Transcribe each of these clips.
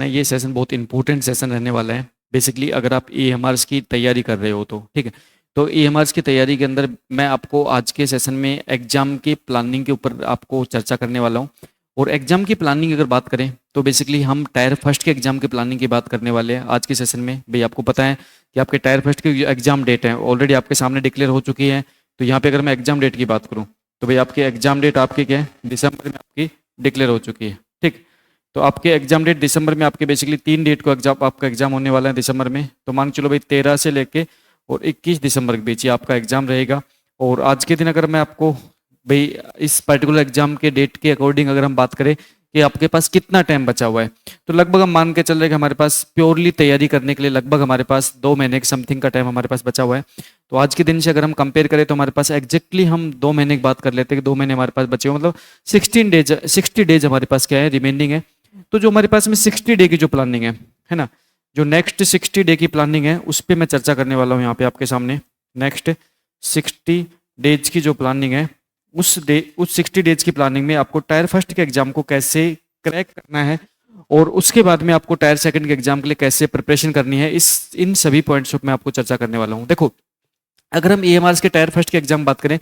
ये सेशन बहुत important session रहने वाला है। बेसिकली अगर आप EMRs की तैयारी कर रहे हो तो ठीक है। तो EMRs की तैयारी के अंदर मैं आपको आज के सेशन में एग्जाम की प्लानिंग के ऊपर आपको चर्चा करने वाला हूँ। और एग्जाम की प्लानिंग अगर बात करें तो बेसिकली हम टायर फर्स्ट के एग्जाम की प्लानिंग की बात करने वाले हैं आज के सेशन में। भाई आपको पता है कि आपके टायर फर्स्ट की एग्जाम डेट है ऑलरेडी आपके सामने डिक्लेयर हो चुकी है। तो यहाँ पे अगर मैं एग्जाम डेट की बात करूँ तो भाई आपकी एग्जाम डेट आपकी क्या है, दिसंबर में आपकी डिक्लेयर हो चुकी है। ठीक, तो आपके एग्जाम डेट दिसंबर में आपके बेसिकली 3 डेट को एग्जाम आपका एग्जाम होने वाला है दिसंबर में। तो मान के चलो भाई 13 से लेके और 21 दिसंबर के बीच ही आपका एग्जाम रहेगा। और आज के दिन अगर मैं आपको भाई इस पर्टिकुलर एग्जाम के डेट के अकॉर्डिंग अगर हम बात करें कि आपके पास कितना टाइम बचा हुआ है, तो लगभग हम मान के चल रहे हैं कि हमारे पास प्योरली तैयारी करने के लिए लगभग हमारे पास 2 महीने के समथिंग का टाइम हमारे पास बचा हुआ है। तो आज के दिन से अगर हम कंपेयर करें तो हमारे पास एग्जैक्टली हम 2 महीने की बात कर लेते हैं कि 2 महीने हमारे पास बचे हुए, मतलब 60 डेज हमारे पास क्या है, रिमेनिंग है। तो जो हमारे पास में 60 डे की जो प्लानिंग है ना, जो नेक्स्ट 60 डे की प्लानिंग है उस पर मैं चर्चा करने वाला हूँ यहाँ पे आपके सामने। नेक्स्ट 60 डेज की जो प्लानिंग है उस 60 डेज की प्लानिंग में आपको टायर फर्स्ट के एग्जाम को कैसे क्रैक करना है और उसके बाद में आपको टायर सेकंड के एग्जाम के लिए कैसे प्रिपरेशन करनी है, इन सभी पॉइंट्स पर मैं आपको चर्चा करने वाला हूँ। देखो, अगर हम EMRs के टायर फर्स्ट के एग्जाम बात करें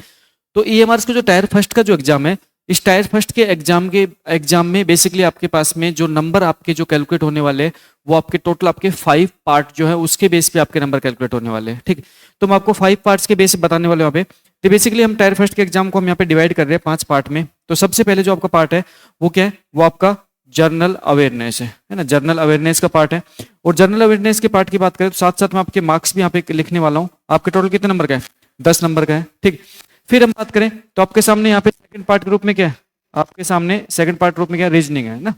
तो EMRs का जो टायर फर्स्ट का जो एग्जाम है, इस टायर फर्स्ट के एग्जाम में बेसिकली आपके पास में जो नंबर आपके जो कैलकुलेट होने वाले हैं वो आपके टोटल आपके 5 पार्ट जो है उसके बेस पे आपके नंबर कैलकुलेट होने वाले हैं। ठीक, तो मैं आपको 5 पार्ट्स के बेस पे बताने वाले हैं यहाँ पे। तो बेसिकली हम टायर फर्स्ट के एग्जाम को हम यहाँ पे डिवाइड कर रहे हैं 5 पार्ट में। तो सबसे पहले जो आपका पार्ट है वो क्या है, वो आपका जर्नल अवेयरनेस है ना, जर्नल अवेयरनेस का पार्ट है। और जर्नल अवेयरनेस के पार्ट की बात करें तो साथ साथ मैं आपके मार्क्स भी यहाँ पे लिखने वाला हूँ। आपके टोटल कितने नंबर का है, 10 नंबर का है। ठीक, फिर हम बात करें तो आपके सामने यहाँ पे सेकंड पार्ट के रूप में क्या है, आपके सामने सेकंड पार्ट रूप में क्या, रीजनिंग है ना।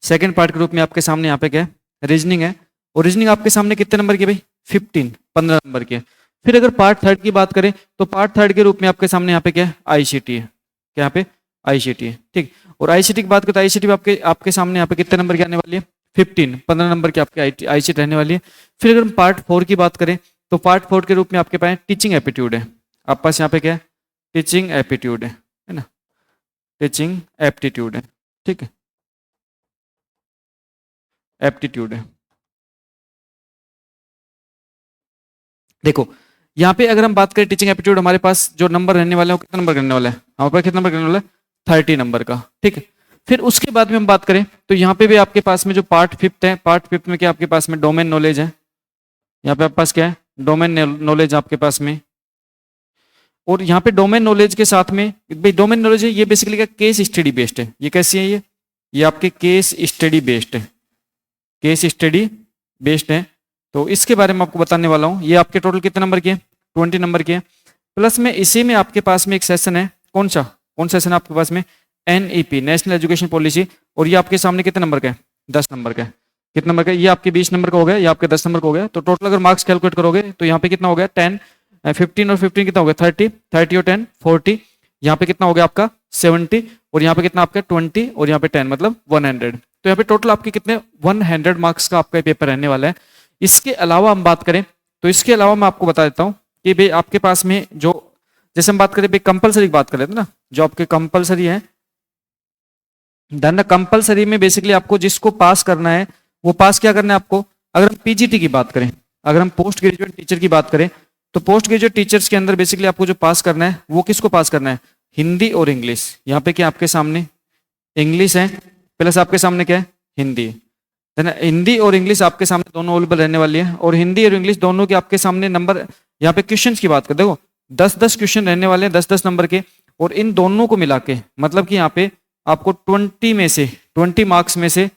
सेकंड पार्ट के रूप में आपके सामने यहाँ पे क्या है, रीजनिंग है। और रीजनिंग आपके सामने कितने नंबर की है भाई, 15 नंबर की है। फिर अगर पार्ट थर्ड की बात करें तो पार्ट थर्ड के रूप में आपके सामने यहाँ पे क्या है, ICT है। क्या यहाँ पे ICT है। ठीक, और ICT की बात करें तो ICT भी आपके आपके सामने यहाँ पे कितने नंबर की आने वाली है, 15 नंबर की आपकी ICT रहने वाली है। फिर अगर हम पार्ट 4 की बात करें तो पार्ट 4 के रूप में आपके पास टीचिंग एप्टीट्यूड है। आपके पास यहाँ पे क्या है, टीचिंग एप्टीट्यूड है ना, टीचिंग एप्टीट्यूड है। ठीक है, एप्टीट्यूड है। देखो यहाँ पे अगर हम बात करें टीचिंग एप्टीट्यूड, हमारे पास जो नंबर रहने वाले हैं वो कितना नंबर रहने वाला है, हमारे पास कितना नंबर रहने वाला है, 30 नंबर का। ठीक है, फिर उसके बाद में हम बात करें तो यहाँ पे भी आपके पास में जो पार्ट 5 है, पार्ट 5 में क्या आपके पास में डोमेन नॉलेज है। यहाँ पे आपके पास क्या है, डोमेन नॉलेज आपके पास में। और यहाँ पे डोमेन नॉलेज के साथ में भाई डोमेन नॉलेज है ये बेसिकली क्या, केस स्टडी बेस्ड है। ये कैसी है, ये आपके केस स्टडी बेस्ड है, केस स्टडी बेस्ड है। तो इसके बारे में आपको बताने वाला हूँ। ये आपके टोटल कितने नंबर की है, 20 नंबर की है। प्लस में इसी में आपके पास में एक सेशन है, कौन सेशन है आपके पास में, NEP नेशनल एजुकेशन पॉलिसी। और ये आपके सामने कितने नंबर का है, 10 नंबर का है। कितने नंबर का है, ये आपके 20 नंबर का हो गया, ये आपके 10 नंबर का हो गया। तो टोटल अगर मार्क्स कैलकुलेट करोगे तो यहाँ पे कितना हो गया, 10 15 और 15 कितना हो गया, 30 और 10 40। यहाँ पे कितना हो गया आपका 70 और यहाँ पे कितना आपका 20 और यहाँ पे 10 मतलब 100। तो यहाँ पे टोटल आपके कितने 100 मार्क्स का आपका पेपर रहने वाला है। इसके अलावा हम बात करें तो इसके अलावा मैं आपको बता देता हूँ कि भाई आपके पास में जो, जैसे हम बात करें भाई कंपलसरी की बात कर लेते हैं ना, जो आपके कंपलसरी है कंपलसरी में बेसिकली आपको जिसको पास करना है वो पास क्या करना है आपको। अगर हम PGT की बात करें, अगर हम पोस्ट ग्रेजुएट टीचर की बात करें तो पोस्ट ग्रेजुएट टीचर्स के अंदर बेसिकली आपको जो पास करना है वो किसको पास करना है, हिंदी और इंग्लिश। यहाँ पे क्या आपके सामने इंग्लिश है प्लस आपके सामने क्या है, हिंदी है ना। हिंदी और इंग्लिश आपके सामने दोनों अवेलेबल रहने वाली है। और हिंदी और इंग्लिश दोनों के आपके सामने नंबर, यहाँ पे क्वेश्चंस की बात कर देखो 10-10 क्वेश्चन रहने वाले हैं, 10-10 नंबर के। और इन दोनों को मिला के मतलब कि यहाँ पे आपको 20 मार्क्स में से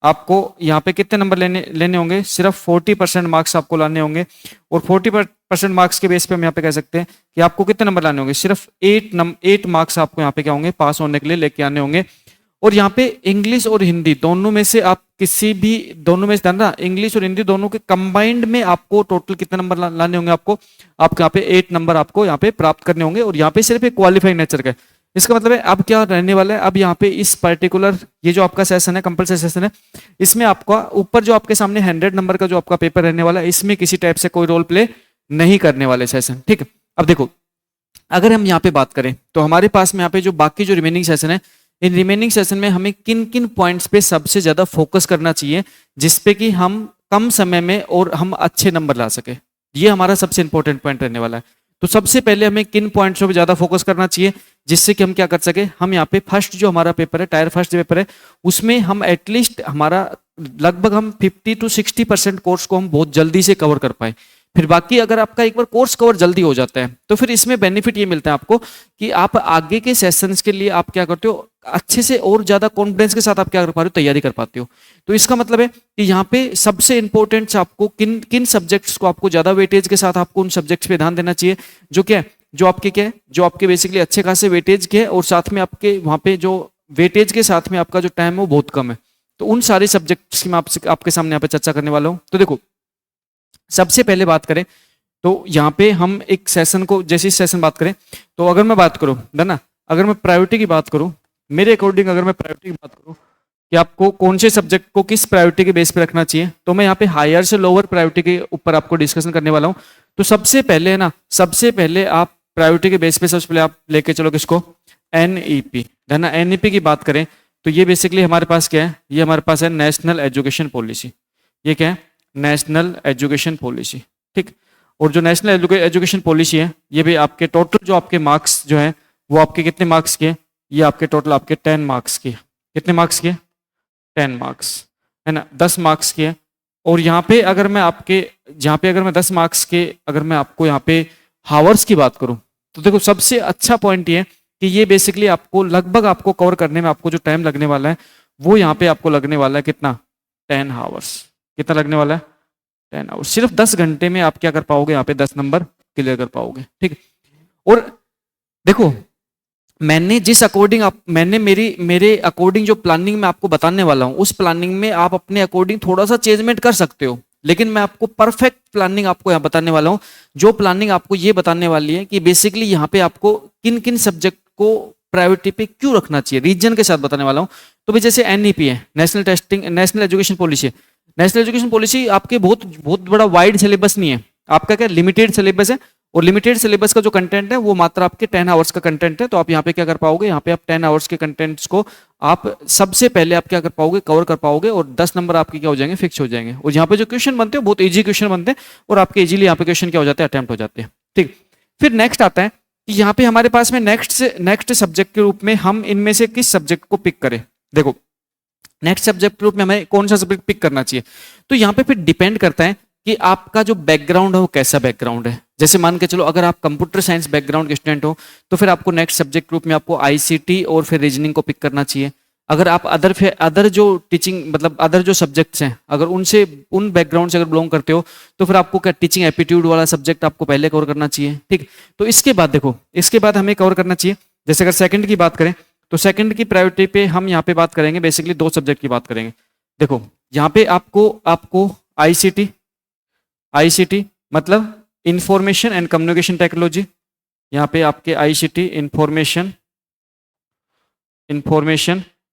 आपको यहाँ पे कितने नंबर लेने होंगे, सिर्फ 40% मार्क्स आपको लाने होंगे। और 40% मार्क्स के बेस पे हम यहाँ पे कह सकते हैं कि आपको कितने नंबर लाने होंगे, सिर्फ 8 मार्क्स आपको यहाँ पे क्या होंगे, पास होने के लिए लेके आने होंगे। और यहाँ पे इंग्लिश और हिंदी दोनों में से आप किसी भी दोनों में से ना, इंग्लिश और हिंदी दोनों के कंबाइंड में आपको टोटल कितने नंबर लाने होंगे, आपको यहाँ पे 8 नंबर आपको यहाँ पे प्राप्त करने होंगे। और यहाँ पे सिर्फ एक क्वालिफाइंग नेचर का है। इसका मतलब है अब क्या रहने वाला है, अब यहाँ पे इस पर्टिकुलर ये जो आपका सेशन है कंपलसरी सेशन है, इसमें आपका ऊपर जो आपके सामने 100 नंबर का जो आपका पेपर रहने वाला है इसमें किसी टाइप से कोई रोल प्ले नहीं करने वाले सेशन। ठीक है, अब देखो अगर हम यहाँ पे बात करें तो हमारे पास में यहाँ पे जो बाकी जो रिमेनिंग सेशन है इन रिमेनिंग सेशन में हमें किन किन पॉइंट्स पे सबसे ज़्यादा फोकस करना चाहिए जिसपे कि हम कम समय में और हम अच्छे नंबर ला सके, ये हमारा सबसे इंपॉर्टेंट पॉइंट रहने वाला है। तो सबसे पहले हमें किन पॉइंट्स पे ज़्यादा फोकस करना चाहिए जिससे कि हम क्या कर सके, हम यहाँ पे फर्स्ट जो हमारा पेपर है, टायर फर्स्ट पेपर है, उसमें हम एटलीस्ट हमारा लगभग हम 50 to 60% कोर्स को हम बहुत जल्दी से कवर कर पाए। फिर बाकी अगर आपका एक बार कोर्स कवर जल्दी हो जाता है तो फिर इसमें बेनिफिट ये मिलता है आपको कि आप आगे के सेशंस के लिए आप क्या करते हो, अच्छे से और ज्यादा कॉन्फिडेंस के साथ आप क्या कर पा रहे हो, तैयारी कर पाते हो। तो इसका मतलब है कि यहाँ पे सबसे इंपॉर्टेंट आपको किन किन सब्जेक्ट्स को आपको ज्यादा वेटेज के साथ आपको उन सब्जेक्ट्स पे ध्यान देना चाहिए जो क्या है, जो आपके क्या है, जो आपके बेसिकली अच्छे खासे वेटेज के है और साथ में आपके वहाँ पे जो वेटेज के साथ में आपका जो टाइम है वो बहुत कम है। तो उन सारे सब्जेक्ट्स की मैं आपके सामने यहाँ पे चर्चा करने वाला हूँ। तो देखो सबसे पहले बात करें तो यहाँ पे हम एक सेशन को, जैसे इस सेशन बात करें तो अगर मैं बात करूँ ना, अगर मैं प्रायोरिटी की बात करूँ, मेरे अकॉर्डिंग अगर मैं प्रायोरिटी की बात करूँ कि आपको कौन से सब्जेक्ट को किस प्रायोरिटी के बेस पे रखना चाहिए, तो मैं यहाँ पे हायर से लोअर प्रायोरिटी के ऊपर आपको डिस्कशन करने वाला हूँ। तो सबसे पहले है ना, सबसे पहले आप प्रायोरिटी के बेस पे सबसे पहले आप लेके चलो किसको, NEP है ना। NEP की बात करें तो ये बेसिकली हमारे पास क्या है, ये हमारे पास है नेशनल एजुकेशन पॉलिसी। ये क्या है, नेशनल एजुकेशन पॉलिसी, ठीक। और जो नेशनल एजुकेशन पॉलिसी है ये भी आपके टोटल जो आपके मार्क्स जो है वो आपके कितने मार्क्स के, ये आपके टोटल आपके 10 मार्क्स के, कितने मार्क्स के, 10 मार्क्स है ना, 10 मार्क्स के। और यहाँ पे अगर मैं आपके, यहाँ पे अगर मैं 10 मार्क्स के, अगर मैं आपको यहाँ पे हावर्स की बात करूँ तो देखो सबसे अच्छा पॉइंट ये है कि ये बेसिकली आपको लगभग आपको कवर करने में आपको जो टाइम लगने वाला है वो यहाँ पे आपको लगने वाला है कितना, 10 आवर्स। कितना लगने वाला है, 10 आवर्स। सिर्फ 10 घंटे में आप क्या कर पाओगे, यहाँ पे 10 नंबर क्लियर कर पाओगे, ठीक। और देखो मैंने जिस अकॉर्डिंग मैंने मेरे अकॉर्डिंग जो प्लानिंग मैं आपको बताने वाला हूँ उस प्लानिंग में आप अपने अकॉर्डिंग थोड़ा सा चेंजमेंट कर सकते हो, लेकिन मैं आपको परफेक्ट प्लानिंग आपको यहाँ बताने वाला हूँ। जो प्लानिंग आपको ये बताने वाली है कि बेसिकली यहाँ पे आपको किन किन सब्जेक्ट को प्रायोरिटी पे क्यों रखना चाहिए, रीजन के साथ बताने वाला हूँ। तो भाई जैसे NEP है, नेशनल एजुकेशन पॉलिसी है। नेशनल एजुकेशन पॉलिसी आपके बहुत बहुत बड़ा वाइड सिलेबस नहीं है, आपका क्या लिमिटेड सिलेबस है। और लिमिटेड सिलेबस का जो कंटेंट है वो मात्र आपके 10 आवर्स का कंटेंट है। तो आप यहाँ पे क्या कर पाओगे, यहाँ पे आप 10 आवर्स के कंटेंट्स को आप सबसे पहले आप क्या कर पाओगे, कवर कर पाओगे और 10 नंबर आपके क्या हो जाएंगे, फिक्स हो जाएंगे। और यहाँ पे जो क्वेश्चन बनते हैं बहुत इजी क्वेश्चन बनते हैं और आपके इजीली यहाँ पे क्वेश्चन क्या हो जाते हैं, अटेम्प्ट हो जाते हैं, ठीक। फिर नेक्स्ट आता है कि यहाँ पे हमारे पास में नेक्स्ट सब्जेक्ट के रूप में हम इनमें से किस सब्जेक्ट को पिक करें। देखो नेक्स्ट सब्जेक्ट के रूप में हमें कौन सा सब्जेक्ट पिक करना चाहिए, तो यहाँ पे फिर डिपेंड करता है कि आपका जो बैकग्राउंड है वो कैसा बैकग्राउंड है। जैसे मान के चलो अगर आप कंप्यूटर साइंस बैकग्राउंड के स्टूडेंट हो तो फिर आपको नेक्स्ट सब्जेक्ट ग्रुप में आपको ICT और फिर रीजनिंग को पिक करना चाहिए। अगर आप अदर जो टीचिंग मतलब अदर जो सब्जेक्ट्स हैं अगर उनसे उन बैकग्राउंड से अगर बिलोंग करते हो तो फिर आपको क्या टीचिंग एप्टीट्यूड वाला सब्जेक्ट आपको पहले कवर करना चाहिए, ठीक। तो इसके बाद देखो, इसके बाद हमें कवर करना चाहिए, जैसे अगर सेकंड की बात करें तो सेकंड की प्रायोरिटी पे हम यहाँ पे बात करेंगे, बेसिकली 2 सब्जेक्ट की बात करेंगे। देखो यहाँ पे आपको ICT मतलब इंफॉर्मेशन एंड कम्युनिकेशन टेक्नोलॉजी, यहाँ पे आपके ICT information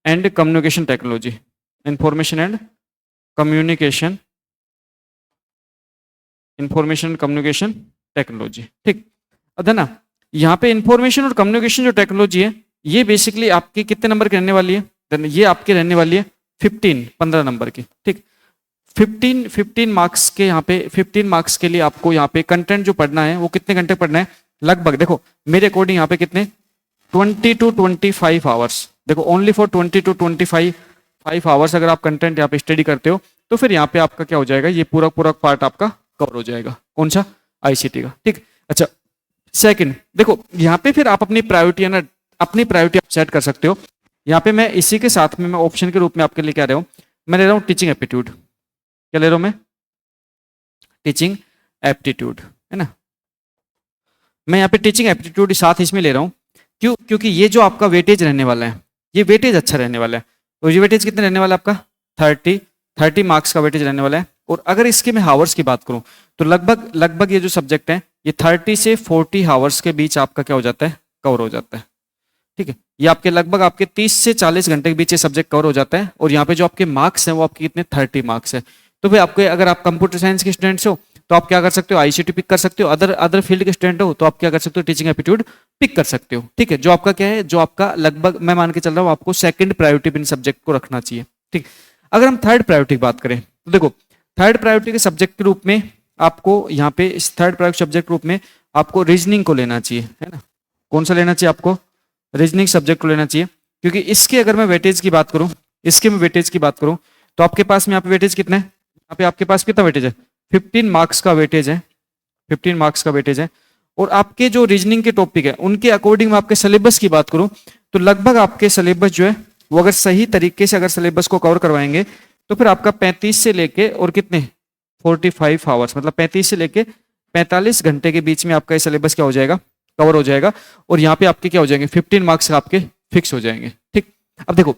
and communication technology, information and communication technology, ठीक। अब है ना, यहाँ पे इंफॉर्मेशन और कम्युनिकेशन जो टेक्नोलॉजी है ये बेसिकली आपकी कितने नंबर की रहने वाली है, ये आपकी रहने वाली है 15 नंबर की, ठीक। 15 मार्क्स के, यहाँ पे 15 मार्क्स के लिए आपको यहाँ पे कंटेंट जो पढ़ना है वो कितने घंटे पढ़ना है, लगभग देखो मेरे अकॉर्डिंग यहाँ पे कितने 20 to 25 आवर्स। देखो ओनली फॉर 20 to 25 आवर्स अगर आप कंटेंट यहाँ पे स्टडी करते हो तो फिर यहाँ पे आपका क्या हो जाएगा, ये पूरा पार्ट आपका कवर हो जाएगा, कौन सा, ICT का, ठीक। अच्छा सेकंड देखो यहाँ पे फिर आप अपनी प्रायोरिटी है ना, अपनी प्रायोरिटी आप सेट कर सकते हो। यहाँ पे मैं इसी के साथ में मैं ऑप्शन के रूप में आपके लिए क्या रहा हूँ, मैं ले रहा हूँ टीचिंग एप्टीट्यूड। क्या ले रहा हूँ मैं, टीचिंग एप्टीट्यूड, है ना। मैं यहाँ पे टीचिंग एप्टीट्यूड साथ इसमें ले रहा हूँ, क्यों, क्योंकि ये जो आपका वेटेज रहने वाला है ये वेटेज अच्छा रहने वाला है। और ये वेटेज कितने रहने वाला है आपका 30 मार्क्स का वेटेज रहने वाला है। और अगर इसके मैं हावर्स की बात करूं तो लगभग ये जो सब्जेक्ट है ये 30 से 40 हावर्स के बीच आपका क्या हो जाता है, कवर हो जाता है, ठीक है। ये आपके लगभग आपके 30 से 40 घंटे के बीच ये सब्जेक्ट कवर हो जाता है। और यहाँ पे जो आपके मार्क्स हैं वो आपके कितने 30 मार्क्स है। तो भाई आपके अगर आप कंप्यूटर साइंस के स्टूडेंट्स हो तो आप क्या कर सकते हो, आईसीटी पिक कर सकते हो। अदर अदर फील्ड के स्टूडेंट हो तो आप क्या कर सकते हो, टीचिंग एप्टीट्यूड पिक कर सकते हो। ठीक है, जो आपका क्या है, जो आपका लगभग मैं मान के चल रहा हूँ आपको सेकंड प्रायोरिटी इन सब्जेक्ट को रखना चाहिए। ठीक, अगर हम थर्ड प्रायोरिटी की बात करें तो देखो थर्ड प्रायोरिटी के सब्जेक्ट के रूप में आपको यहाँ पे इस थर्ड प्रायोरिटी सब्जेक्ट के रूप में आपको रीजनिंग को लेना चाहिए, है ना। कौन सा लेना चाहिए आपको, रीजनिंग सब्जेक्ट को लेना चाहिए, क्योंकि इसके अगर मैं वेटेज की बात करूं, इसके मैं वेटेज की बात करूं तो आपके पास में यहाँ पे वेटेज कितना है, यहाँ पे आपके पास कितना वेटेज है, 15 मार्क्स का वेटेज है, 15 मार्क्स का वेटेज है। और आपके जो रीजनिंग के टॉपिक है उनके अकॉर्डिंग मैं आपके सिलेबस की बात करूं तो लगभग आपके सिलेबस जो है वो अगर सही तरीके से अगर सिलेबस को कवर करवाएंगे तो फिर आपका 35 से लेके और कितने 45 आवर्स, मतलब 35 से लेके 45 घंटे के बीच में आपका ये सिलेबस क्या हो जाएगा, कवर हो जाएगा। और यहाँ पे आपके क्या हो जाएंगे, 15 मार्क्स आपके फिक्स हो जाएंगे। ठीक, अब देखो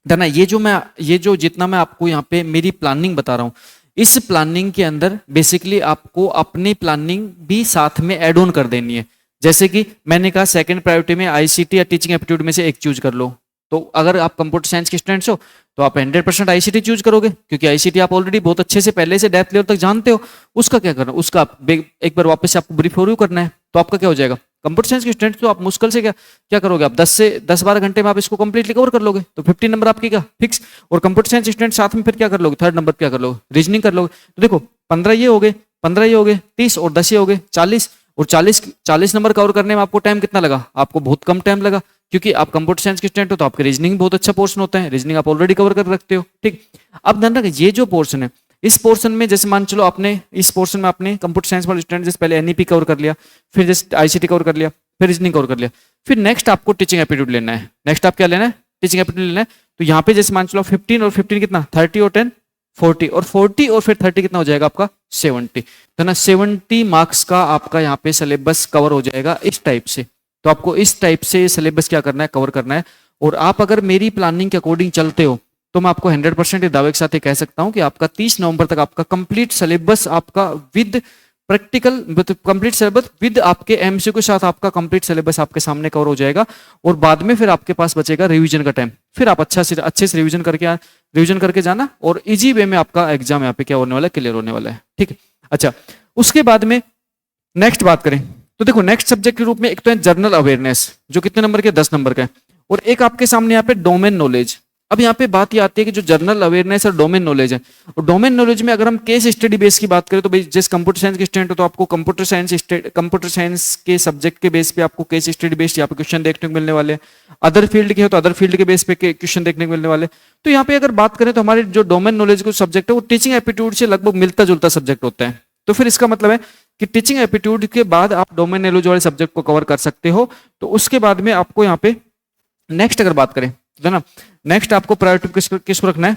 ना ये जो जितना मैं आपको यहाँ पे मेरी प्लानिंग बता रहा हूँ, इस प्लानिंग के अंदर बेसिकली आपको अपनी प्लानिंग भी साथ में ऐड ऑन कर देनी है। जैसे कि मैंने कहा सेकंड प्रायोरिटी में आईसीटी या टीचिंग एप्टीट्यूड में से एक चूज कर लो। तो अगर आप कंप्यूटर साइंस के स्टूडेंट्स हो तो आप 100% आईसीटी चूज करोगे, क्योंकि आईसीटी आप ऑलरेडी बहुत अच्छे से पहले से डेप्थ लेवल तक जानते हो। उसका क्या करना, उसका एक बार वापस से आपको ब्रीफ ओवरव्यू करना है, तो आपका क्या हो जाएगा, कंप्यूटर साइंस के स्टूडेंट तो आप मुश्किल से क्या क्या करोगे, आप 10 से 12 घंटे में आप इसको कंप्लीटली कवर कर लोगे, तो 15 नंबर आपकी क्या फिक्स। और कंप्यूटर साइंस स्टूडेंट साथ में फिर क्या कर लोगे, थर्ड नंबर क्या कर लोगे, रीजनिंग कर लोगे। तो देखो 15 ये हो गए, 15 ये हो गए 30 और 10 ये हो गए 40। और 40 नंबर कवर करने में आपको टाइम कितना लगा, आपको बहुत कम टाइम लगा, क्योंकि आप कंप्यूटर साइंस के स्टूडेंट हो तो आपके रीजनिंग बहुत अच्छा पोर्शन होता है, रीजनिंग आप ऑलरेडी कवर कर रखते हो। ठीक, अब ध्यान रखिए ये जो पोर्शन है, इस पोर्शन में जैसे मान चलो आपने इस पोर्शन में आपने कंप्यूटर साइंस वाले स्टूडेंट जैसे पहले एनईपी कवर कर लिया, फिर जैसे आईसीटी कवर कर लिया, फिर रीजनिंग कवर कर लिया, फिर नेक्स्ट आपको टीचिंग एप्टीट्यूड लेना है। नेक्स्ट आप क्या लेना है, टीचिंग एप्टीट्यूड लेना है। तो यहाँ पे जैसे मान चलो 15 और 15 कितना 30 और 10 40 और 40 और फिर 30 कितना हो जाएगा आपका 70, तो ना 70 मार्क्स का आपका यहाँ पे सिलेबस कवर हो जाएगा इस टाइप से। तो आपको इस टाइप से सिलेबस क्या करना है, कवर करना है। और आप अगर मेरी प्लानिंग के अकॉर्डिंग चलते हो तो मैं आपको 100% दावे के साथ ये कह सकता हूँ कि आपका 30 नवंबर तक आपका कंप्लीट सिलेबस आपका with practical complete syllabus with आपके एमसीक्यू के साथ आपका कंप्लीट सिलेबस आपके सामने कवर हो जाएगा। और बाद में फिर आपके पास बचेगा रिवीजन का टाइम, फिर आप अच्छे से रिवीजन करके जाना और इजी वे में आपका एग्जाम यहाँ पे क्या होने वाला है, क्लियर होने वाला है। ठीक है, अच्छा उसके बाद में नेक्स्ट बात करें तो देखो नेक्स्ट सब्जेक्ट के रूप में एक तो है जनरल अवेयरनेस, जो कितने नंबर के 10 नंबर का है, और एक आपके सामने यहाँ पे डोमेन नॉलेज। अब यहाँ पे बात ये आती है कि जो जनरल अवेयरनेस और डोमेन नॉलेज है, और डोमेन नॉलेज में अगर हम केस स्टडी बेस की बात करें तो भाई जिस कंप्यूटर साइंस के स्टूडेंट हो तो आपको कंप्यूटर साइंस के सब्जेक्ट के बेस पे आपको केस स्टडी बेस्ड यहाँ पे क्वेश्चन देखने को मिलने वाले हैं। अदर फील्ड के हो तो अदर फील्ड के बेस पे क्वेश्चन देखने को मिलने वाले। तो यहाँ पे अगर बात करें तो हमारे जो डोमेन नॉलेज का सब्जेक्ट है वो टीचिंग एप्टीट्यूड से लगभग मिलता जुलता सब्जेक्ट होता है। तो फिर इसका मतलब है कि टीचिंग एप्टीट्यूड के बाद आप डोमेन नॉलेज वाले सब्जेक्ट को कवर कर सकते हो। तो उसके बाद में आपको यहाँ पे नेक्स्ट अगर बात करें तो ना नेक्स्ट आपको प्रायोरिटी किसको रखना है,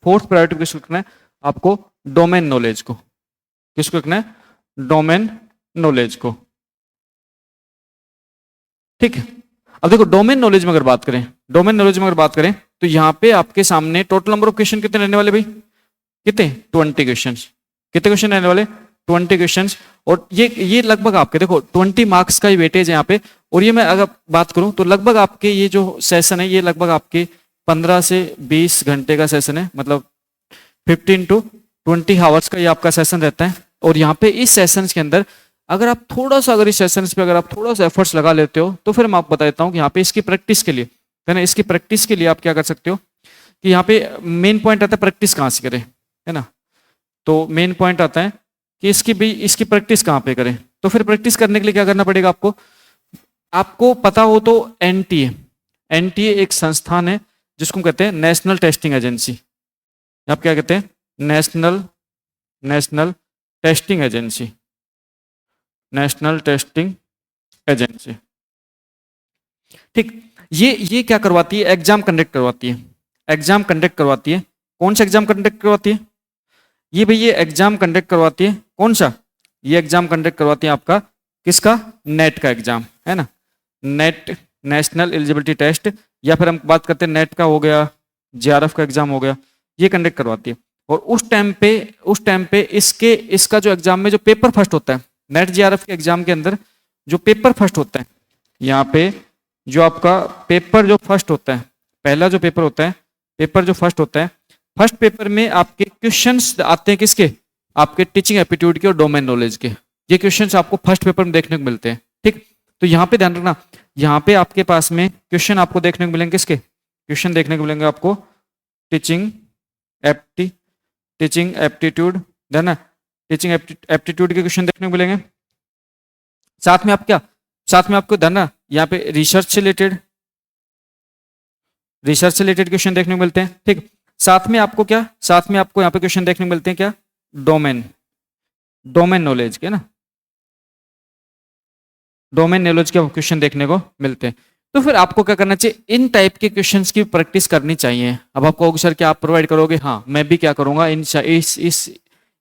फोर्थ प्रायोरिटी किसको रखना है, आपको डोमेन नॉलेज को। किसको रखना है, डोमेन नॉलेज को। ठीक है, अब देखो डोमेन नॉलेज में अगर बात करें, डोमेन नॉलेज में अगर बात करें तो यहाँ पे आपके सामने टोटल नंबर ऑफ क्वेश्चन कितने रहने वाले भाई, कितने 20 क्वेश्चन। कितने क्वेश्चन रहने वाले 20 क्वेश्चन। और ये लगभग आपके देखो 20 मार्क्स का ही वेटेज है यहाँ पे। और ये मैं अगर बात करूं तो लगभग आपके ये जो सेशन है ये लगभग आपके 15 से 20 घंटे का सेशन है, मतलब 15 to 20 आवर्स का ये आपका सेशन रहता है। और यहाँ पे इस सेशन के अंदर अगर आप थोड़ा सा अगर इस सेशन पे अगर आप थोड़ा सा एफर्ट्स लगा लेते हो तो फिर मैं आपको बता देता हूँ कि यहाँ पे इसकी प्रैक्टिस के लिए है ना, इसकी प्रैक्टिस के लिए आप क्या कर सकते हो कि यहाँ पे मेन पॉइंट आता है प्रैक्टिस कहाँ से करें, है ना। तो मेन पॉइंट आता है कि इसकी प्रैक्टिस कहाँ पे करें। तो फिर प्रैक्टिस करने के लिए क्या करना पड़ेगा आपको, आपको पता हो तो एनटीए एक संस्थान है जिसको कहते हैं नेशनल टेस्टिंग एजेंसी। आप क्या कहते हैं, national testing agency, national testing agency. ठीक, ये क्या करवाती है, एग्जाम कंडक्ट करवाती है। एग्जाम कंडक्ट करवाती है, कौन सा एग्जाम कंडक्ट करवाती है, ये भाई ये एग्जाम कंडक्ट करवाती है। कौन सा, ये एग्जाम कंडक्ट करवाती है आपका किसका, नेट का एग्जाम, है ना, नेट नेशनल एलिजिबिलिटी टेस्ट, या फिर हम बात करते हैं नेट का हो गया, जेआरएफ का एग्जाम हो गया, ये कंडक्ट करवाती है। और उस टाइम पे इसका जो एग्जाम में जो पेपर फर्स्ट होता है, नेट जेआरएफ के एग्जाम के अंदर जो पेपर फर्स्ट होता है, यहाँ पे जो आपका पेपर जो फर्स्ट होता है, पहला जो पेपर होता है, पेपर जो फर्स्ट होता है, फर्स्ट पेपर में आपके क्वेश्चंस आते हैं किसके, आपके टीचिंग एप्टीट्यूड के और डोमेन नॉलेज के। ये क्वेश्चंस आपको फर्स्ट पेपर में देखने को मिलते हैं, ठीक। तो यहाँ पे ध्यान रखना, यहाँ पे आपके पास में क्वेश्चन आपको देखने को मिलेंगे, किसके क्वेश्चन देखने को मिलेंगे आपको, टीचिंग एप्टीट्यूड, ध्यान, टीचिंग एप्टीट्यूड के क्वेश्चन देखने को मिलेंगे। साथ में आप क्या, साथ में आपको ध्यान, यहाँ पे रिसर्च से रिलेटेड क्वेश्चन देखने को मिलते हैं, ठीक। साथ में आपको क्या, साथ में आपको यहाँ पे क्वेश्चन देखने को मिलते हैं क्या, डोमेन नॉलेज के ना, डोमेन नॉलेज के क्वेश्चन देखने को मिलते हैं। तो फिर आपको क्या करना चाहिए, इन टाइप के क्वेश्चंस की प्रैक्टिस करनी चाहिए। अब आप कहोगे सर क्या आप प्रोवाइड करोगे, हाँ मैं भी क्या करूंगा, इस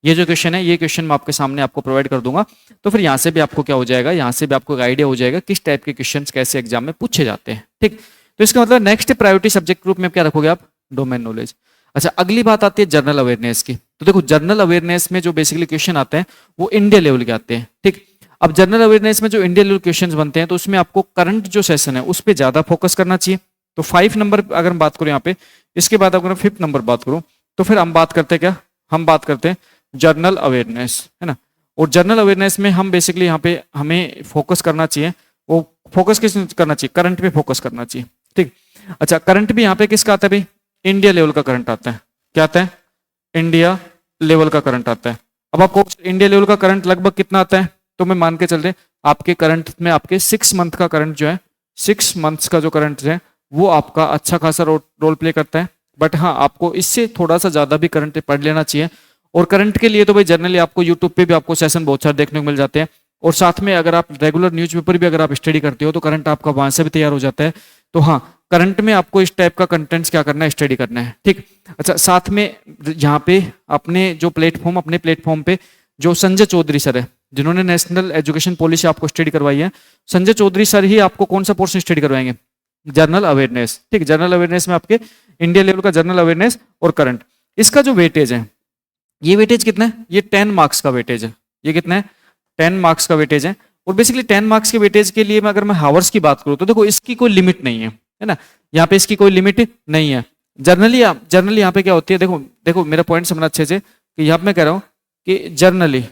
ये जो क्वेश्चन है, ये क्वेश्चन मैं आपके सामने आपको प्रोवाइड कर दूंगा। तो फिर यहाँ से भी आपको क्या हो जाएगा, यहाँ से भी आपको एक आइडिया हो जाएगा किस टाइप के क्वेश्चन कैसे एग्जाम में पूछे जाते हैं, ठीक। तो इसका मतलब नेक्स्ट प्रायोरिटी सब्जेक्ट ग्रुप में क्या रखोगे आप, डोमेन नॉलेज। अच्छा, अगली बात आती है जनरल अवेयरनेस की। तो देखो जनरल अवेयरनेस में जो बेसिकली क्वेश्चन आते हैं वो इंडिया लेवल के आते हैं, ठीक। अब जनरल अवेयरनेस में जो इंडिया लेवल क्वेश्चंस बनते हैं तो उसमें आपको करंट जो सेशन है उस पर ज्यादा फोकस करना चाहिए। तो 5 नंबर अगर हम बात करें यहाँ पे, इसके बाद अगर 5th नंबर बात करूं तो फिर हम बात करते हैं क्या, हम बात करते हैं जनरल अवेयरनेस, है ना। और जनरल अवेयरनेस में हम बेसिकली यहाँ पे हमें फोकस करना चाहिए, वो फोकस किस करना चाहिए, करंट पे फोकस करना चाहिए, ठीक। अच्छा, करंट भी यहाँ पे किसका आता है भाई, इंडिया लेवल का करंट आता है। क्या आता है, इंडिया लेवल का करंट आता है। अब आपको इंडिया लेवल का करंट लगभग कितना आता है, तो मैं मान के चलते आपके करंट में आपके 6 मंथ का करंट जो है, 6 मंथ्स का जो करंट है वो आपका अच्छा खासा रोल प्ले करता है। बट हाँ, आपको इससे थोड़ा सा ज्यादा भी करंट पढ़ लेना चाहिए। और करंट के लिए तो भाई जनरली आपको यूट्यूब पे भी आपको सेशन बहुत सारे देखने को मिल जाते हैं। और साथ में अगर आप रेगुलर न्यूज़पेपर भी अगर आप स्टडी करते हो तो करंट आपका वहां से भी तैयार हो जाता है। तो हाँ, करंट में आपको इस टाइप का कंटेंट्स क्या करना है, स्टडी करना है, ठीक। अच्छा, साथ में यहाँ पे अपने प्लेटफॉर्म पे जो संजय चौधरी सर है, जिन्होंने नेशनल एजुकेशन पॉलिसी आपको स्टडी करवाई है, संजय चौधरी सर ही आपको कौन सा पोर्शन स्टडी करवाएंगे, जनरल अवेयरनेस, ठीक। जनरल अवेयरनेस में आपके इंडिया लेवल का जनरल अवेयरनेस और करंट, इसका जो वेटेज है, ये वेटेज कितना है, ये 10 मार्क्स का वेटेज है। ये कितना है, 10 मार्क्स का वेटेज है। और बेसिकली 10 मार्क्स के वेटेज के लिए अगर मैं हावर्स की बात करूं तो देखो इसकी कोई लिमिट नहीं है ना, यहाँ पे इसकी कोई लिमिट नहीं है। जनरली यहाँ पे क्या होती है, देखो मेरा पॉइंट समझना अच्छे से, कि यहाँ पे मैं कह रहा हूँ कि जनरली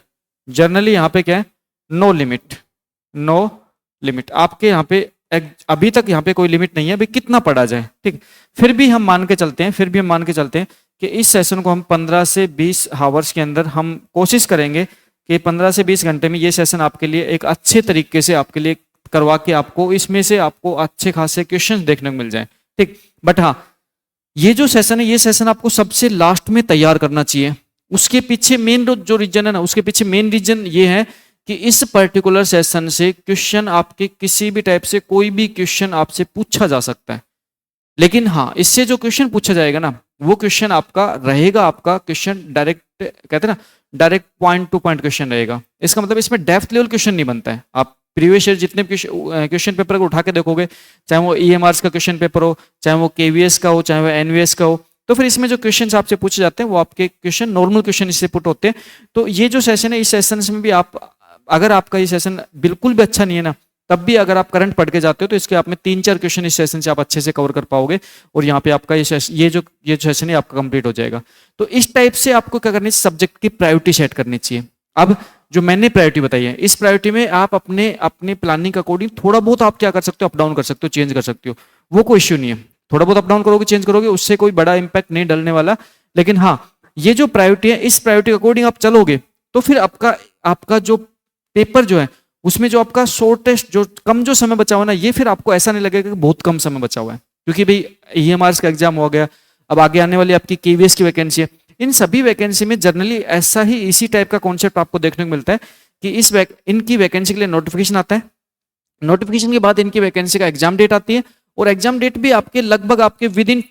यहाँ पे क्या है, नो लिमिट आपके यहाँ पे अभी तक यहाँ पे कोई लिमिट नहीं है भाई कितना पढ़ा जाए, ठीक। फिर भी हम मान के चलते हैं कि इस सेशन को हम 15 से 20 हावर्स के अंदर हम कोशिश करेंगे कि 15 से 20 घंटे में ये सेशन आपके लिए एक अच्छे तरीके से आपके लिए करवा के आपको इसमें से आपको अच्छे खासे क्वेश्चंस देखने को मिल जाए, ठीक। बट हाँ, ये जो सेशन है, ये सेशन आपको सबसे लास्ट में तैयार करना चाहिए। उसके पीछे मेन जो रीजन है ना, उसके पीछे मेन रीजन ये है कि इस पर्टिकुलर सेशन से क्वेश्चन आपके किसी भी टाइप से कोई भी क्वेश्चन आपसे पूछा जा सकता है। लेकिन हाँ, इससे जो क्वेश्चन पूछा जाएगा ना, वो क्वेश्चन आपका रहेगा, आपका क्वेश्चन डायरेक्ट, कहते हैं ना direct point two point question रहेगा। इसका मतलब इसमें डेप्थ लेवल क्वेश्चन नहीं बनता है। आप प्रीवियस ईयर जितने क्वेश्चन पेपर को उठा के देखोगे, चाहे वो ईएमआर का क्वेश्चन पेपर हो, चाहे वो केवीएस का हो, चाहे वो एनवीएस का हो, तो फिर इसमें जो क्वेश्चन आपसे पूछे जाते हैं वो आपके क्वेश्चन नॉर्मल क्वेश्चन इससे पुट होते हैं। तो ये जो सेशन है, इस सेशन में भी आप, अगर आपका ये सेशन बिल्कुल भी अच्छा नहीं है ना, तब भी अगर आप करंट पढ़ के जाते हो तो इसके आप में 3-4 क्वेश्चन इस सेशन से आप अच्छे से कवर कर पाओगे और यहाँ पे आपका ये सेशन है आपका कंप्लीट हो जाएगा। तो इस टाइप से आपको क्या करनी चाहिए, सब्जेक्ट की प्रायोरिटी सेट करनी चाहिए। अब जो मैंने प्रायोरिटी बताई है, इस प्रायोरिटी में आप अपने प्लानिंग के अकॉर्डिंग थोड़ा बहुत आप क्या कर सकते हो, अप डाउन कर सकते हो, चेंज कर सकते हो, वो कोई इश्यू नहीं है। थोड़ा बहुत अप डाउन करोगे, चेंज करोगे, उससे कोई बड़ा इंपैक्ट नहीं डलने वाला। लेकिन हाँ, ये जो प्रायोरिटी है, इस प्रायोरिटी के अकॉर्डिंग आप चलोगे तो फिर आपका जो पेपर जो है उसमें जो आपका शॉर्टेस्ट जो कम जो समय बचा हुआ ना, ये फिर आपको ऐसा नहीं लगेगा कि बहुत कम समय बचा हुआ है, क्योंकि भाई ईएमआर का एग्जाम हो गया, अब आगे आने वाली आपकी केवीएस की वैकेंसी है। इन सभी वैकेंसी में जनरली ऐसा ही इसी टाइप का कॉन्सेप्ट आपको देखने को मिलता है कि इनकी वैकेंसी के लिए नोटिफिकेशन आता है, नोटिफिकेशन के बाद इनकी वैकेंसी का एग्जाम डेट आती है और एग्जाम डेट भी आपके लगभग आपके विद इन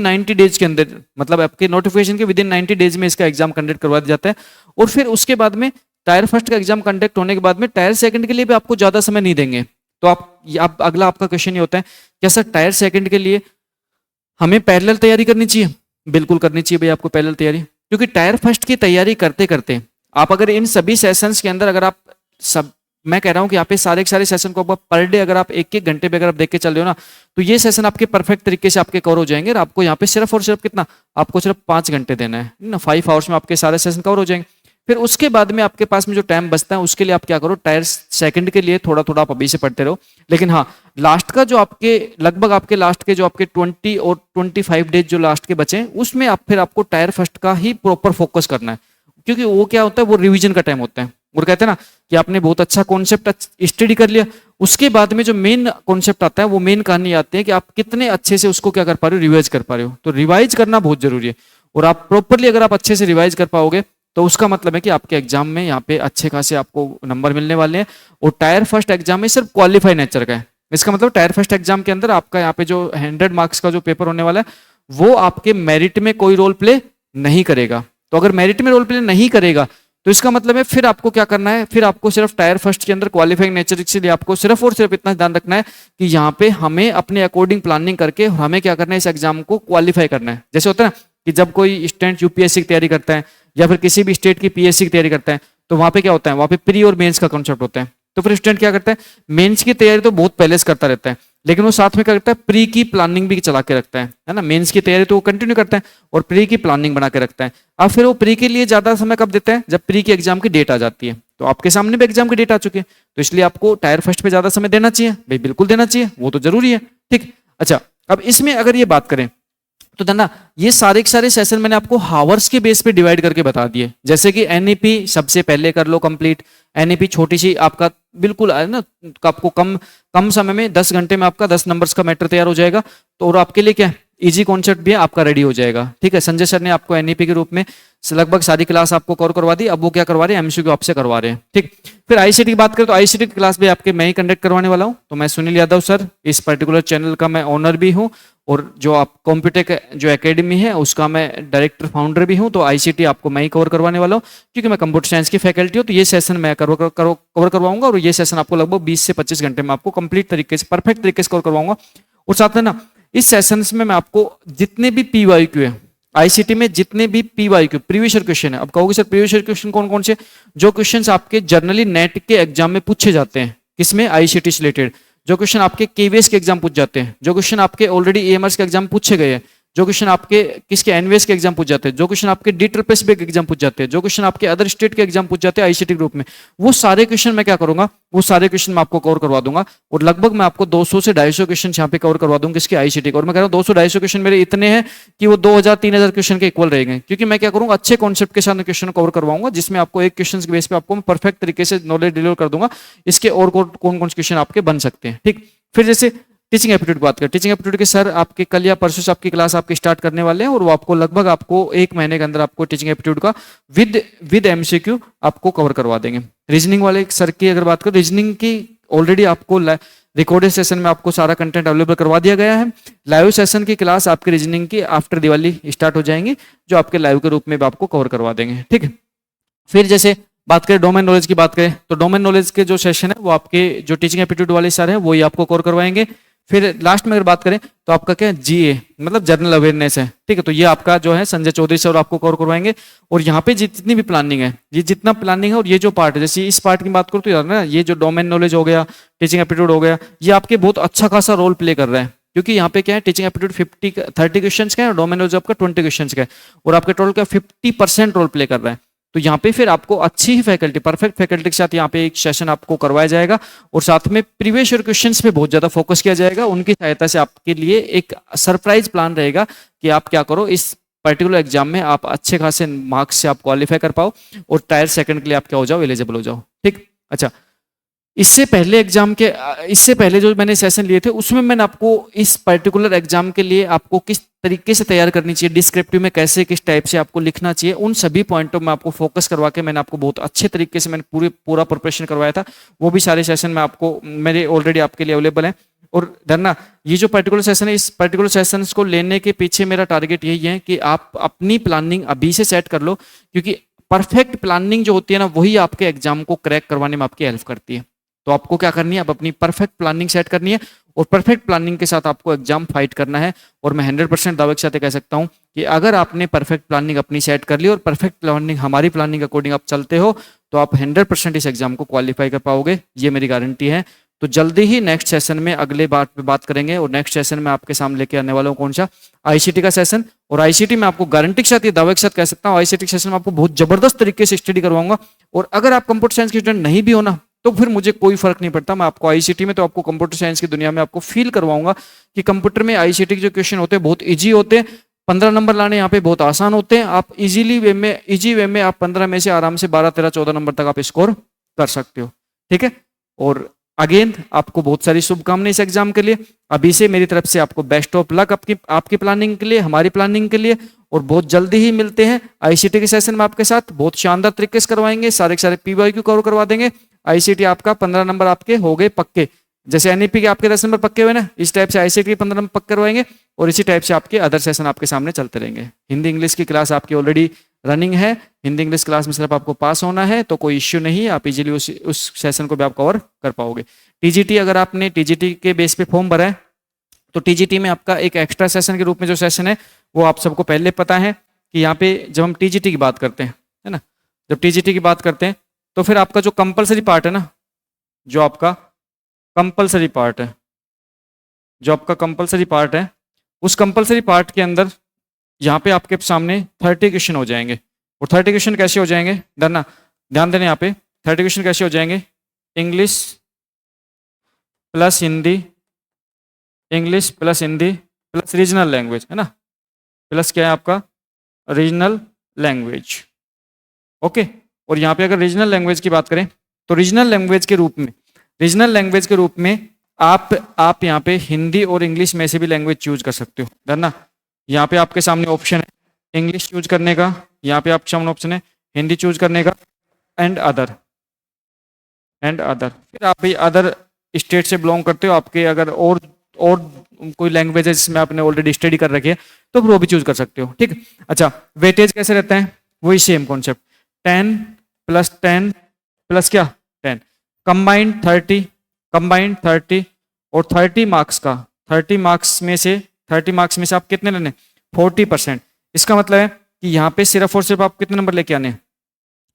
90 डेज के अंदर, मतलब आपके नोटिफिकेशन के विद इन 90 डेज में इसका एग्जाम कंडक्ट करवा दिया जाता है। और फिर उसके बाद में टायर फर्स्ट का एग्जाम कंडक्ट होने के बाद में टायर सेकंड के लिए भी आपको ज्यादा समय नहीं देंगे। तो आप अगला आपका क्वेश्चन ये होता है, क्या सर टायर सेकंड के लिए हमें पैरेलल तैयारी करनी चाहिए? बिल्कुल करनी चाहिए भाई आपको पैरेलल तैयारी, क्योंकि टायर फर्स्ट की तैयारी करते करते आप अगर इन सभी सेशंस के अंदर अगर आप सब, मैं कह रहा हूं कि यहाँ पे सारे सेशन को पर डे अगर आप 1-1 घंटे पे अगर आप देख के चल रहे हो ना, तो ये सेशन आपके परफेक्ट तरीके से आपके कवर हो जाएंगे। और आपको यहाँ पे सिर्फ और सिर्फ कितना, आपको सिर्फ 5 घंटे देना है ना, 5 आवर्स में आपके सारे सेशन कवर हो जाएंगे। फिर उसके बाद में आपके पास में जो टाइम बचता है उसके लिए आप क्या करो, टायर सेकंड के लिए थोड़ा थोड़ा आप अभी से पढ़ते रहो। लेकिन हाँ, लास्ट का जो आपके लगभग आपके लास्ट के जो आपके 20 और 25 डेज जो लास्ट के बचे हैं, उसमें आप फिर आपको टायर फर्स्ट का ही प्रॉपर फोकस करना है, क्योंकि वो क्या होता है, वो रिवीजन का टाइम होता है। और कहते हैं ना कि आपने बहुत अच्छा कॉन्सेप्ट स्टडी कर लिया, उसके बाद में जो मेन कॉन्सेप्ट आता है, वो मेन कहानी आती है कि आप कितने अच्छे से उसको क्या कर पा रहे हो, रिवाइज कर पा रहे हो। तो रिवाइज करना बहुत जरूरी है, और आप प्रॉपरली अगर आप अच्छे से रिवाइज कर पाओगे तो उसका मतलब है कि आपके एग्जाम में यहाँ पे अच्छे खासे आपको नंबर मिलने वाले हैं। और टायर फर्स्ट एग्जाम में सिर्फ क्वालिफाई नेचर का है, इसका मतलब टायर फर्स्ट एग्जाम के अंदर आपका यहाँ पे जो 100 मार्क्स का जो पेपर होने वाला है, वो आपके मेरिट में कोई रोल प्ले नहीं करेगा। तो अगर मेरिट में रोल प्ले नहीं करेगा तो इसका मतलब है फिर आपको क्या करना है, फिर आपको सिर्फ टायर फर्स्ट के अंदर क्वालिफाइंग नेचर के लिए आपको सिर्फ और सिर्फ इतना ध्यान रखना है कि यहाँ पे हमें अपने अकॉर्डिंग प्लानिंग करके हमें क्या करना है, इस एग्जाम को क्वालिफाई करना है। जैसे होता है ना कि जब कोई स्टूडेंट यूपीएससी की तैयारी करता है या फिर किसी भी स्टेट की पीएससी की तैयारी करता है, तो वहां पे क्या होता है, वहां पे प्री और मेंस का कॉन्सेप्ट होता है। तो फिर स्टूडेंट क्या करता है, मेंस की तैयारी तो बहुत पहले से करता रहता है, लेकिन वो साथ में क्या करता है, प्री की प्लानिंग भी चला के रखता है ना। मेंस की तैयारी तो वो कंटिन्यू करता है और प्री की प्लानिंग बना के रखता है। अब फिर वो प्री के लिए ज्यादा समय कब देता है, जब प्री की एग्जाम की डेट आ जाती है। तो आपके सामने भी एग्जाम की डेट आ चुकी है, तो इसलिए आपको टायर फर्स्ट पे ज्यादा समय देना चाहिए भाई, बिल्कुल देना चाहिए, वो तो जरूरी है। ठीक, अच्छा, अब इसमें अगर ये बात करें तो धन्ना ये सारे के सारे सेशन मैंने आपको हावर्स के बेस पे डिवाइड करके बता दिए। जैसे कि एनईपी सबसे पहले कर लो कंप्लीट, एनईपी छोटी सी आपका बिल्कुल है ना, आपको कम कम समय में 10 घंटे में आपका 10 नंबर्स का मैटर तैयार हो जाएगा। तो और आपके लिए क्या इजी कॉन्सेप्ट भी है, आपका रेडी हो जाएगा। ठीक है, संजय सर ने आपको एनईपी के रूप में लगभग सारी क्लास आपको कवर करवा दी, अब वो क्या करवा रहे हैं, एमसीक्यू आपसे करवा रहे हैं। ठीक, फिर आईसीटी की बात करें तो आईसीटी की क्लास भी आपके मैं ही कंडक्ट करवाने वाला हूं। तो मैं सुनील यादव सर, इस पर्टिकुलर चैनल का मैं ओनर भी हूं, और जो आप कंप्यूटर जो एकेडमी है उसका मैं डायरेक्टर फाउंडर भी हूं। तो आईसीटी आपको मैं ही कवर करवाने वाला हूं, क्योंकि मैं कंप्यूटर साइंस की फैकल्टी हूं। तो ये सेशन मैं कवर करवाऊंगा, और ये सेशन आपको लगभग 20 से 25 घंटे में आपको कंप्लीट तरीके से, परफेक्ट तरीके से कवर करवाऊंगा। और साथ में ना इस सेशन में मैं आपको जितने भी पीवाईक्यू है आईसीटी में, जितने भी पीवाईक्यू प्रीवियस ईयर क्वेश्चन है, अब कहोगे सर प्रीवियस ईयर क्वेश्चन कौन कौन से, जो क्वेश्चंस आपके जनरली नेट के एग्जाम में पूछे जाते हैं, किसमें, आईसीटी से रिलेटेड, जो क्वेश्चन आपके केवीएस के एग्जाम पूछ जाते हैं, जो क्वेश्चन आपके ऑलरेडी एएमआरएस के एग्जाम पूछे गए हैं, जो क्वेश्चन आपके किसके एनवीएस के एग्जाम पूछ जाते हैं, जो क्वेश्चन आपके डी ट्रिपल एस के एग्जाम पूछ जाते हैं, जो क्वेश्चन आपके अदर स्टेट के एग्जाम पूछ जाते हैं आईसीटी ग्रुप में, वो सारे क्वेश्चन मैं क्या करूंगा, वो सारे क्वेश्चन मैं आपको कवर करवा दूंगा। और लगभग मैं आपको 200 से 250 क्वेश्चन यहाँ पे कवर करवा दूंगा इसके आईसीटी का। और मैं कह रहा हूँ 200-250 क्वेश्चन मेरे इतने हैं कि वो 2000-3000 क्वेश्चन के इक्वल रहेंगे, क्योंकि मैं क्या करूंगा, अच्छे कॉन्सेप्ट के साथ क्वेश्चन कवर करवाऊंगा, जिसमें आपको एक क्वेश्चन के बेस पे आपको मैं परफेक्ट तरीके से नॉलेज डिलीवर कर दूंगा इसके, और कौन कौन से क्वेश्चन आपके बन सकते हैं। ठीक, फिर जैसे टीचिंग एप्टीट्यूड की बात करें, टीचिंग एप्टीट्यूड के सर आपके कल या परसों से आपकी क्लास आपकी स्टार्ट करने वाले हैं, और वो आपको लगभग आपको 1 महीने के अंदर आपको टीचिंग एप्टीट्यूड का विद एमसीक्यू आपको कवर करवा देंगे। रीजनिंग वाले सर की अगर बात करें, रीजनिंग की ऑलरेडी आपको रिकॉर्डेड सेशन में आपको सारा कंटेंट अवेलेबल करवा दिया गया है। लाइव सेशन की क्लास आपकी रीजनिंग की आफ्टर दिवाली स्टार्ट हो जाएंगी, जो आपके लाइव के रूप में भी आपको कवर करवा देंगे। ठीक है, फिर जैसे बात करें डोमेन नॉलेज की बात करें, तो डोमेन नॉलेज के जो सेशन है वो आपके जो टीचिंग एप्टीट्यूड वाले सर हैं वही आपको कवर करवाएंगे। फिर लास्ट में अगर बात करें तो आपका क्या जीए मतलब जनरल अवेयरनेस है। ठीक है, तो ये आपका जो है संजय चौधरी सर आपको कवर करवाएंगे। और यहाँ पे जितनी भी प्लानिंग है, ये जितना प्लानिंग है और ये जो पार्ट है, जैसे इस पार्ट की बात करूँ तो यार ना ये जो डोमेन नॉलेज हो गया, टीचिंग एप्टीट्यूड हो गया, ये आपके बहुत अच्छा खासा रोल प्ले कर रहा है। क्योंकि यहाँ पे क्या है, टीचिंग एप्टीट्यूड 30 क्वेश्चन का है और डोमेन नॉलेज आपका 20 क्वेश्चन का है, और आपके टोटल का 50% रोल प्ले कर रहा है। तो यहाँ पे फिर आपको अच्छी ही फैकल्टी, परफेक्ट फैकल्टी के साथ यहाँ पे एक सेशन आपको करवाया जाएगा, और साथ में प्रीवियस ईयर क्वेश्चंस पे बहुत ज्यादा फोकस किया जाएगा। उनकी सहायता से आपके लिए एक सरप्राइज प्लान रहेगा कि आप क्या करो, इस पर्टिकुलर एग्जाम में आप अच्छे खासे मार्क्स से आप क्वालिफाई कर पाओ, और टायर सेकंड के लिए आप क्या हो जाओ, एलिजिबल हो जाओ। ठीक, अच्छा, इससे पहले जो मैंने सेशन लिए थे उसमें मैंने आपको इस पर्टिकुलर एग्जाम के लिए आपको किस तरीके से तैयार करनी चाहिए, डिस्क्रिप्टिव में कैसे किस टाइप से आपको लिखना चाहिए, उन सभी पॉइंटों में आपको फोकस करवा के मैंने आपको बहुत अच्छे तरीके से मैंने पूरा प्रिपरेशन करवाया था। वो भी सारे सेशन में आपको मेरे ऑलरेडी आपके लिए अवेलेबल है। और धरना ये जो पर्टिकुलर सेशन है, इस पर्टिकुलर सेशन को लेने के पीछे मेरा टारगेट यही है कि आप अपनी प्लानिंग अभी से सेट कर लो, क्योंकि परफेक्ट प्लानिंग जो होती है ना, वही आपके एग्जाम को क्रैक करवाने में आपकी हेल्प करती है। तो आपको क्या करनी है, आप अपनी परफेक्ट प्लानिंग सेट करनी है, और परफेक्ट प्लानिंग के साथ आपको एग्जाम फाइट करना है। और मैं 100% दावे के साथ कह सकता हूं कि अगर आपने परफेक्ट प्लानिंग अपनी सेट कर ली और परफेक्ट प्लानिंग हमारी प्लानिंग अकॉर्डिंग आप चलते हो, तो आप 100% इस एग्जाम को क्वालिफाई कर पाओगे, ये मेरी गारंटी है। तो जल्दी ही नेक्स्ट सेशन में अगले बात पे बात करेंगे, और नेक्स्ट सेशन में आपके सामने लेके आने वाला हूँ कौन सा, आईसीटी का सेशन। और आईसीटी में आपको गारंटी के साथ, ये दावे के साथ कह सकता हूँ, आईसीटी सेशन में आपको बहुत जबरदस्त तरीके से स्टडी करवाऊंगा। और अगर आप कंप्यूटर साइंस के स्टूडेंट नहीं भी हो ना, तो फिर मुझे कोई फर्क नहीं पड़ता, मैं आपको आईसीटी में तो आपको कंप्यूटर साइंस की दुनिया में आपको फील करवाऊंगा कि कंप्यूटर में आईसीटी के जो क्वेश्चन होते हैं बहुत इजी होते हैं, 15 नंबर लाने यहाँ पे बहुत आसान होते हैं। आप इजी वे में आप 15 में से आराम से 12, 13, 14 नंबर तक आप स्कोर कर सकते हो। ठीक है, और अगेन आपको बहुत सारी शुभकामनाएं इस एग्जाम के लिए। अभी से मेरी तरफ से आपको बेस्ट ऑफ लक आपकी प्लानिंग के लिए, हमारी प्लानिंग के लिए। और बहुत जल्दी ही मिलते हैं आईसीटी के सेशन में आपके साथ, बहुत शानदार तरीके से करवाएंगे, सारे के सारे पीवाईक्यू कवर करवा देंगे। आईसीटी आपका 15 नंबर आपके हो गए पक्के, जैसे एनईपी के आपके 10 नंबर पक्के हुए ना, इस टाइप से आईसीटी के 15 नंबर पक्के करवाएंगे। और इसी टाइप से आपके अदर सेशन आपके सामने चलते रहेंगे। हिंदी इंग्लिश की क्लास आपकी ऑलरेडी रनिंग है, हिंदी इंग्लिश क्लास में सिर्फ आपको पास होना है, तो कोई इश्यू नहीं है, आप इजीली उस सेशन को भी आप कवर कर पाओगे। टीजीटी, अगर आपने टीजीटी के बेस पे फॉर्म भरा है, तो टीजीटी में आपका एक एक्स्ट्रा सेशन के रूप में जो सेशन है वो आप सबको पहले पता है कि यहाँ पे जब हम टीजीटी की बात करते हैं, है ना, जब टीजीटी की बात करते हैं तो फिर आपका जो कंपलसरी पार्ट है ना, जो आपका कंपलसरी पार्ट है, जो आपका कंपलसरी पार्ट है, उस कंपलसरी पार्ट के अंदर यहाँ पे आपके सामने 30 क्वेश्चन हो जाएंगे। और 30 क्वेश्चन कैसे हो जाएंगे, ध्यान देना यहाँ पे 30 क्वेश्चन कैसे हो जाएंगे, English plus Hindi, English plus Hindi plus regional language, है ना, प्लस क्या है आपका रीजनल लैंग्वेज। ओके, और यहाँ पे अगर रीजनल लैंग्वेज की बात करें तो रीजनल लैंग्वेज के रूप में आप यहाँ पे हिंदी और इंग्लिश में से भी लैंग्वेज चूज कर सकते हो। धरना यहाँ पे आपके सामने ऑप्शन है इंग्लिश चूज करने का, यहाँ पे आपके सामने ऑप्शन है हिंदी चूज करने का, एंड अदर। फिर आप भाई अदर स्टेट से बिलोंग करते हो, आपके अगर और कोई लैंग्वेजेस जिसमें आपने ऑलरेडी स्टडी कर रखी है तो फिर वो भी चूज कर सकते हो। ठीक, अच्छा, वेटेज कैसे रहता है, वही सेम कॉन्सेप्ट, 10 प्लस क्या 10, कंबाइंड 30 और 30 मार्क्स में से आप कितने लेने, 40%। इसका मतलब है कि यहाँ पे सिर्फ और सिर्फ आप कितने नंबर लेके आने हैं,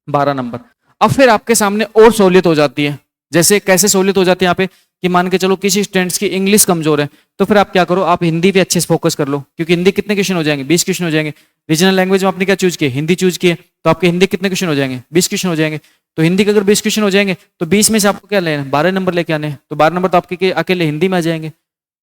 12 नंबर। अब फिर आपके सामने और सहूलियत हो जाती है, जैसे कैसे सहूलियत हो जाती है यहाँ पे कि मान के चलो किसी स्टूडेंट्स की इंग्लिश कमजोर है, तो फिर आप क्या करो, आप हिंदी पे अच्छे से फोकस कर लो, क्योंकि हिंदी कितने क्वेश्चन हो जाएंगे, 20 क्वेश्चन हो जाएंगे। रीजनल लैंग्वेज में आपने क्या चूज किया, हिंदी चूज किए, तो आपके हिंदी कितने क्वेश्चन हो जाएंगे, 20 क्वेश्चन हो जाएंगे। तो हिंदी के अगर 20 क्वेश्चन हो जाएंगे तो 20 में से आपको क्या लेना, 12 नंबर लेके आने हैं, तो 12 नंबर तो आपके अकेले हिंदी में आ जाएंगे।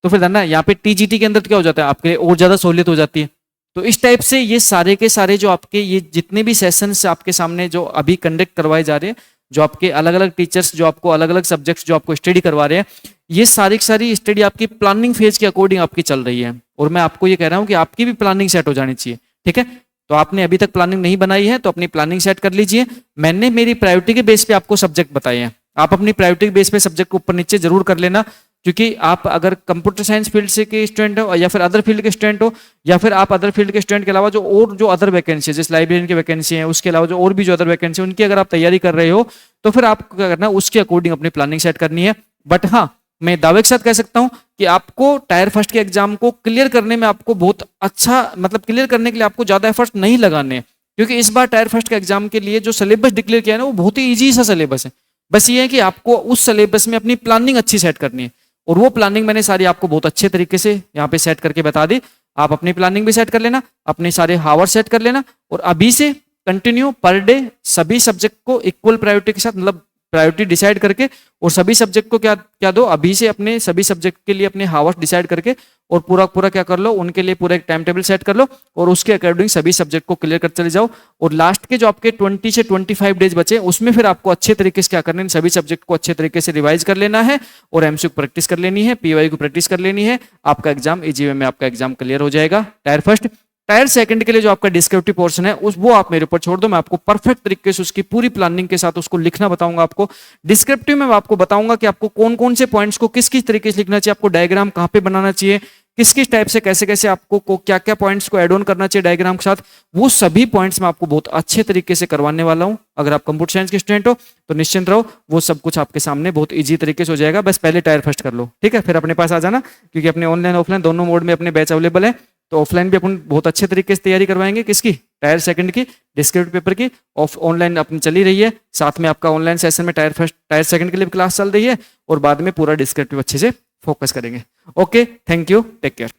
तो फिर ना यहाँ पे टीजीटी के अंदर क्या हो जाता है, आपके और ज्यादा सहूलियत हो जाती है। तो इस टाइप से ये सारे के सारे जो आपके ये जितने भी सेशंस आपके सामने जो अभी कंडक्ट करवाए जा रहे हैं, जो आपके अलग अलग टीचर्स जो आपको अलग अलग सब्जेक्ट्स जो आपको स्टडी करवा रहे हैं, ये सारी की सारी स्टडी आपकी प्लानिंग फेज के अकॉर्डिंग आपकी चल रही है। और मैं आपको ये कह रहा हूँ कि आपकी भी प्लानिंग सेट हो जानी चाहिए। ठीक है, तो आपने अभी तक प्लानिंग नहीं बनाई है तो अपनी प्लानिंग सेट कर लीजिए। मैंने मेरी प्रायोरिटी के बेस पे आपको सब्जेक्ट बताए हैं, आप अपनी प्रायोरिटी के बेस पे सब्जेक्ट को ऊपर नीचे जरूर कर लेना, क्योंकि आप अगर कंप्यूटर साइंस फील्ड से के स्टूडेंट हो या फिर अदर फील्ड के स्टूडेंट हो, या फिर आप अदर फील्ड के स्टूडेंट के अलावा जो अदर वैकेंसी है, जैसे लाइब्रेरियन की वैकेंसी है, उसके अलावा जो और भी जो अदर वैकेंसी है उनकी अगर आप तैयारी कर रहे हो, तो फिर आपको क्या करना है, उसके अकॉर्डिंग अपनी प्लानिंग सेट करनी है। बट हाँ, मैं दावे के साथ कह सकता हूं कि आपको टायर फर्स्ट के एग्जाम को क्लियर करने में आपको बहुत अच्छा, मतलब क्लियर करने के लिए आपको ज्यादा एफर्ट नहीं लगाने, क्योंकि इस बार टायर फर्स्ट के एग्जाम के लिए जो सिलेबस डिक्लेयर किया है ना, वो बहुत ही ईजी सा सिलेबस है। बस ये है कि आपको उस सिलेबस में अपनी प्लानिंग अच्छी सेट करनी है, और वो प्लानिंग मैंने सारी आपको बहुत अच्छे तरीके से यहाँ पे सेट करके बता दी। आप अपनी प्लानिंग भी सेट कर लेना, अपने सारे हावर सेट कर लेना, और अभी से कंटिन्यू पर डे सभी सब्जेक्ट को इक्वल प्रायोरिटी के साथ, मतलब प्रायोरिटी डिसाइड करके, और सभी सब्जेक्ट को क्या दो, अभी से अपने सभी सब्जेक्ट के लिए अपने हावर्स डिसाइड करके और पूरा क्या कर लो, उनके लिए पूरा एक टाइम टेबल सेट कर लो, और उसके अकॉर्डिंग सभी सब्जेक्ट को क्लियर कर चले जाओ। और लास्ट के जो आपके 20 से 25 डेज बचे, उसमें फिर आपको अच्छे तरीके से क्या करना है, सभी सब्जेक्ट को अच्छे तरीके से रिवाइज कर लेना है, और एमसीक्यू प्रैक्टिस कर लेनी है, पीवाई को प्रैक्टिस कर लेनी है। आपका एग्जाम इजी वे में आपका एग्जाम क्लियर हो जाएगा। टायर फर्स्ट, टायर सेकंड के लिए जो आपका डिस्क्रिप्टिव पोर्शन है वो आप मेरे ऊपर छोड़ दो, मैं आपको परफेक्ट तरीके से उसकी पूरी प्लानिंग के साथ उसको लिखना बताऊंगा। आपको डिस्क्रिप्टिव में आपको बताऊंगा कि आपको कौन कौन से पॉइंट्स को किस किस तरीके से लिखना चाहिए, आपको डायग्राम कहाँ पे बनाना चाहिए, किस किस टाइप से कैसे आपको क्या क्या पॉइंट्स को एड ऑन करना चाहिए डायग्राम के साथ, वो सभी पॉइंट्स मैं आपको बहुत अच्छे तरीके से करवाने वाला हूं। अगर आप कंप्यूटर साइंस के स्टूडेंट हो तो निश्चिंत रहो, वो सब कुछ आपके सामने बहुत इजी तरीके से हो जाएगा। बस पहले टायर फर्स्ट कर लो, ठीक है, फिर अपने पास आ जाना, क्योंकि अपने ऑनलाइन ऑफलाइन दोनों मोड में अपने बैच अवेलेबल है। तो ऑफलाइन भी अपन बहुत अच्छे तरीके से तैयारी करवाएंगे, किसकी, टायर सेकंड की, डिस्क्रिप्टिव पेपर की ऑफ ऑनलाइन अपनी चली रही है, साथ में आपका ऑनलाइन सेशन में टायर फर्स्ट टायर सेकंड के लिए क्लास चल रही है, और बाद में पूरा डिस्क्रिप्टिव अच्छे से फोकस करेंगे। Okay, thank you, take care.